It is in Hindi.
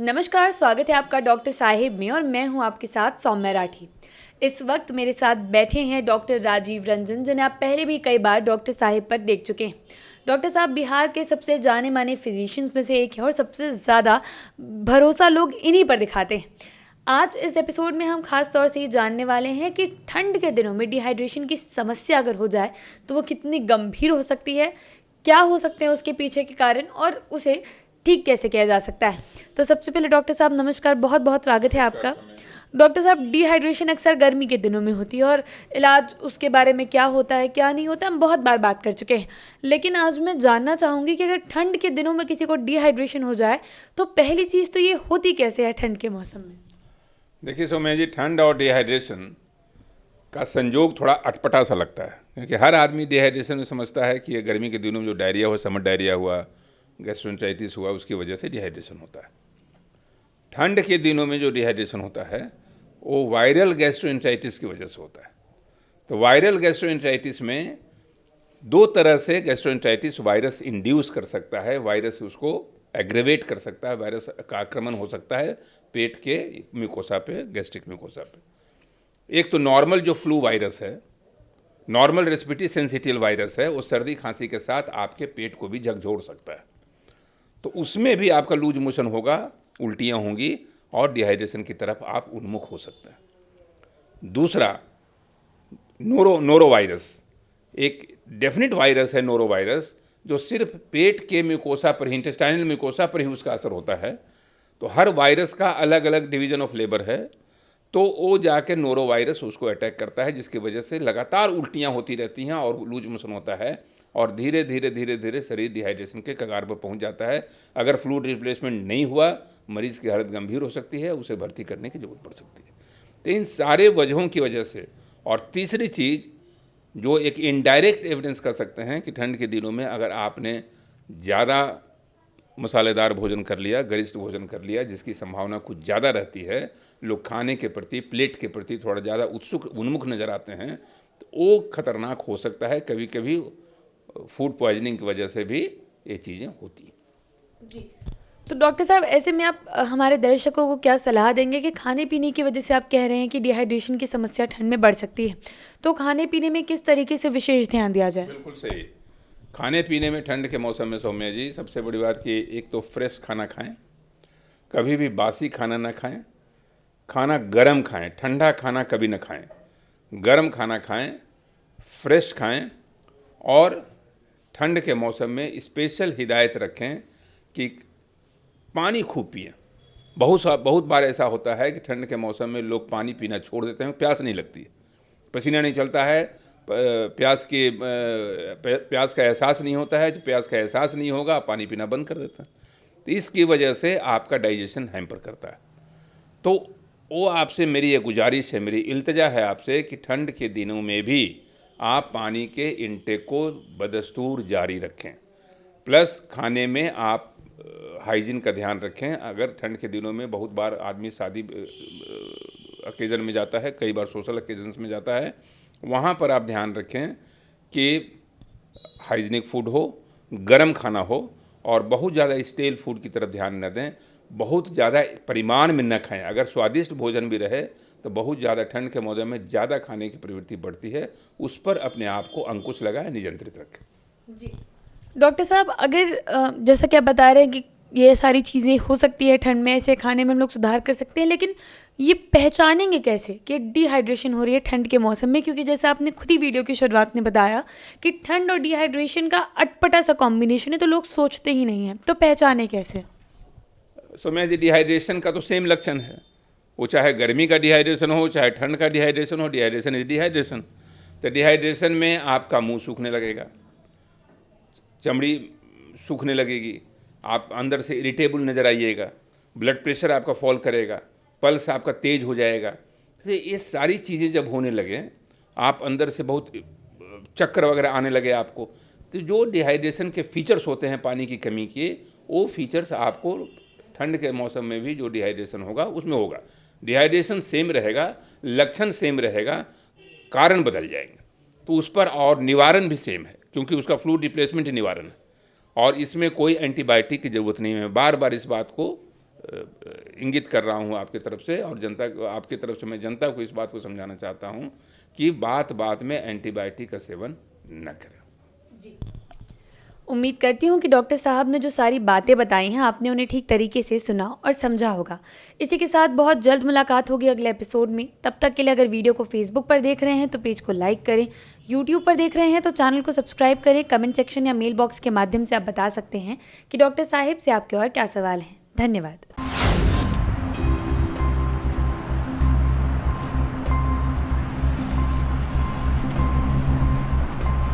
नमस्कार, स्वागत है आपका डॉक्टर साहिब में और मैं हूं आपके साथ सौम्या राठी। इस वक्त मेरे साथ बैठे हैं डॉक्टर राजीव रंजन, जिन्हें आप पहले भी कई बार डॉक्टर साहिब पर देख चुके हैं। डॉक्टर साहब बिहार के सबसे जाने माने फिजिशियंस में से एक है और सबसे ज़्यादा भरोसा लोग इन्हीं पर दिखाते हैं। आज इस एपिसोड में हम खास तौर से ये जानने वाले हैं कि ठंड के दिनों में डिहाइड्रेशन की समस्या अगर हो जाए तो वो कितनी गंभीर हो सकती है, क्या हो सकते हैं उसके पीछे के कारण और उसे ठीक कैसे किया जा सकता है। तो सबसे पहले डॉक्टर साहब नमस्कार, बहुत बहुत स्वागत है आपका। डॉक्टर साहब, डिहाइड्रेशन अक्सर गर्मी के दिनों में होती है और इलाज उसके बारे में क्या होता है क्या नहीं होता हम बहुत बार बात कर चुके हैं, लेकिन आज मैं जानना चाहूँगी कि अगर ठंड के दिनों में किसी को डिहाइड्रेशन हो जाए तो पहली चीज़ तो ये होती कैसे है ठंड के मौसम में। देखिए सौम्या जी, ठंड और डिहाइड्रेशन का संयोग थोड़ा अटपटा सा लगता है, क्योंकि हर आदमी डिहाइड्रेशन में समझता है कि ये गर्मी के दिनों में जो डायरिया हुआ, समर डायरिया हुआ, गैस्ट्रोएंटेराइटिस हुआ, उसकी वजह से डिहाइड्रेशन होता है। ठंड के दिनों में जो डिहाइड्रेशन होता है वो वायरल गैस्ट्रोएंटेराइटिस की वजह से होता है। तो वायरल गैस्ट्रोएंटेराइटिस में दो तरह से गैस्ट्रोएंटेराइटिस वायरस इंड्यूस कर सकता है, वायरस उसको एग्रेवेट कर सकता है, वायरस का आक्रमण हो सकता है पेट के म्यूकोसा पे, गैस्ट्रिक म्यूकोसा पे। एक तो नॉर्मल जो फ्लू वायरस है, नॉर्मल रेस्पिरेटरी सेंसिटिव वायरस है, वो सर्दी खांसी के साथ आपके पेट को भी झकझोर सकता है, तो उसमें भी आपका लूज मोशन होगा, उल्टियाँ होंगी और डिहाइड्रेशन की तरफ आप उन्मुख हो सकते हैं। दूसरा नोरो वायरस, एक डेफिनेट वायरस है नोरो वायरस, जो सिर्फ पेट के म्यूकोसा पर ही, इंटेस्टाइनल म्यूकोसा पर ही उसका असर होता है। तो हर वायरस का अलग अलग डिवीजन ऑफ लेबर है, तो वो जाके नोरो वायरस उसको अटैक करता है, जिसकी वजह से लगातार उल्टियाँ होती रहती हैं और लूज मोशन होता है और धीरे धीरे धीरे धीरे शरीर डिहाइड्रेशन के कगार पर पहुंच जाता है। अगर फ्लूइड रिप्लेसमेंट नहीं हुआ, मरीज़ की हालत गंभीर हो सकती है, उसे भर्ती करने की जरूरत पड़ सकती है। तो इन सारे वजहों की वजह से, और तीसरी चीज़ जो एक इनडायरेक्ट एविडेंस कर सकते हैं कि ठंड के दिनों में अगर आपने ज़्यादा मसालेदार भोजन कर लिया, गरिष्ठ भोजन कर लिया, जिसकी संभावना कुछ ज़्यादा रहती है, लोग खाने के प्रति, प्लेट के प्रति थोड़ा ज़्यादा उत्सुक उन्मुख नज़र आते हैं, तो वो खतरनाक हो सकता है। कभी कभी फूड पॉइजनिंग की वजह से भी ये चीज़ें होती हैं। जी, तो डॉक्टर साहब ऐसे में आप हमारे दर्शकों को क्या सलाह देंगे कि खाने पीने की वजह से आप कह रहे हैं कि डिहाइड्रेशन की समस्या ठंड में बढ़ सकती है, तो खाने पीने में किस तरीके से विशेष ध्यान दिया जाए। बिल्कुल सही। खाने पीने में ठंड के मौसम में सौम्या जी, सबसे बड़ी बात कि एक तो फ्रेश खाना खाएं, कभी भी बासी खाना ना खाएं, खाना गरम खाएं, ठंडा खाना कभी ना खाएं, गरम खाना खाएं, फ्रेश खाएं, और ठंड के मौसम में स्पेशल हिदायत रखें कि पानी खूब पिएं। बहुत बार ऐसा होता है कि ठंड के मौसम में लोग पानी पीना छोड़ देते हैं, प्यास नहीं लगती, पसीना नहीं चलता है, प्यास का एहसास नहीं होता है। जब प्यास का एहसास नहीं होगा, आप पानी पीना बंद कर देते हैं, तो इसकी वजह से आपका डाइजेशन हैम्पर करता है। तो वो आपसे मेरी ये गुजारिश है, मेरी इल्तिजा है आपसे कि ठंड के दिनों में भी आप पानी के इंटेक को बदस्तूर जारी रखें, प्लस खाने में आप हाइजीन का ध्यान रखें। अगर ठंड के दिनों में बहुत बार आदमी शादी ओकेज़न में जाता है, कई बार सोशल ओकेजन्स में जाता है, वहाँ पर आप ध्यान रखें कि हाइजीनिक फूड हो, गर्म खाना हो, और बहुत ज़्यादा स्टेल फूड की तरफ ध्यान न दें, बहुत ज़्यादा परिमाण में न खाएं। अगर स्वादिष्ट भोजन भी रहे तो बहुत ज़्यादा ठंड के मौसम में ज़्यादा खाने की प्रवृत्ति बढ़ती है, उस पर अपने आप को अंकुश लगाएं, नियंत्रित रखें। जी, डॉक्टर साहब अगर जैसा कि आप बता रहे हैं कि ये सारी चीज़ें हो सकती है ठंड में, ऐसे खाने में हम लोग सुधार कर सकते हैं, लेकिन ये पहचानेंगे कैसे कि डिहाइड्रेशन हो रही है ठंड के मौसम में, क्योंकि जैसे आपने खुद ही वीडियो की शुरुआत में बताया कि ठंड और डिहाइड्रेशन का अटपटा सा कॉम्बिनेशन है, तो लोग सोचते ही नहीं हैं, तो पहचाने कैसे। सौम्या जी, डिहाइड्रेशन का तो सेम लक्षण है, वो चाहे गर्मी का डिहाइड्रेशन हो, चाहे ठंड का डिहाइड्रेशन हो, डिहाइड्रेशन इज डिहाइड्रेशन। तो डिहाइड्रेशन में आपका मुंह सूखने लगेगा, चमड़ी सूखने लगेगी, आप अंदर से इरिटेबल नज़र आइएगा, ब्लड प्रेशर आपका फॉल करेगा, पल्स आपका तेज हो जाएगा। तो ये सारी चीज़ें जब होने लगे, आप अंदर से बहुत चक्कर वगैरह आने लगे आपको, तो जो डिहाइड्रेशन के फीचर्स होते हैं पानी की कमी के, वो फीचर्स आपको ठंड के मौसम में भी जो डिहाइड्रेशन होगा उसमें होगा। डिहाइड्रेशन सेम रहेगा, लक्षण सेम रहेगा, कारण बदल जाएंगे, तो उस पर और निवारण भी सेम है, क्योंकि उसका फ्लूइड रिप्लेसमेंट निवारण है और इसमें कोई एंटीबायोटिक की ज़रूरत नहीं है। बार बार इस बात को इंगित कर रहा हूँ आपकी तरफ से, और जनता को, आपकी तरफ से मैं जनता को इस बात को समझाना चाहता हूँ कि बात बात में एंटीबायोटिक का सेवन न करें। उम्मीद करती हूँ कि डॉक्टर साहब ने जो सारी बातें बताई हैं आपने उन्हें ठीक तरीके से सुना और समझा होगा। इसी के साथ बहुत जल्द मुलाकात होगी अगले एपिसोड में। तब तक के लिए अगर वीडियो को फेसबुक पर देख रहे हैं तो पेज को लाइक करें, यूट्यूब पर देख रहे हैं तो चैनल को सब्सक्राइब करें। कमेंट सेक्शन या मेल बॉक्स के माध्यम से आप बता सकते हैं कि डॉक्टर साहिब से आपके और क्या सवाल हैं। धन्यवाद।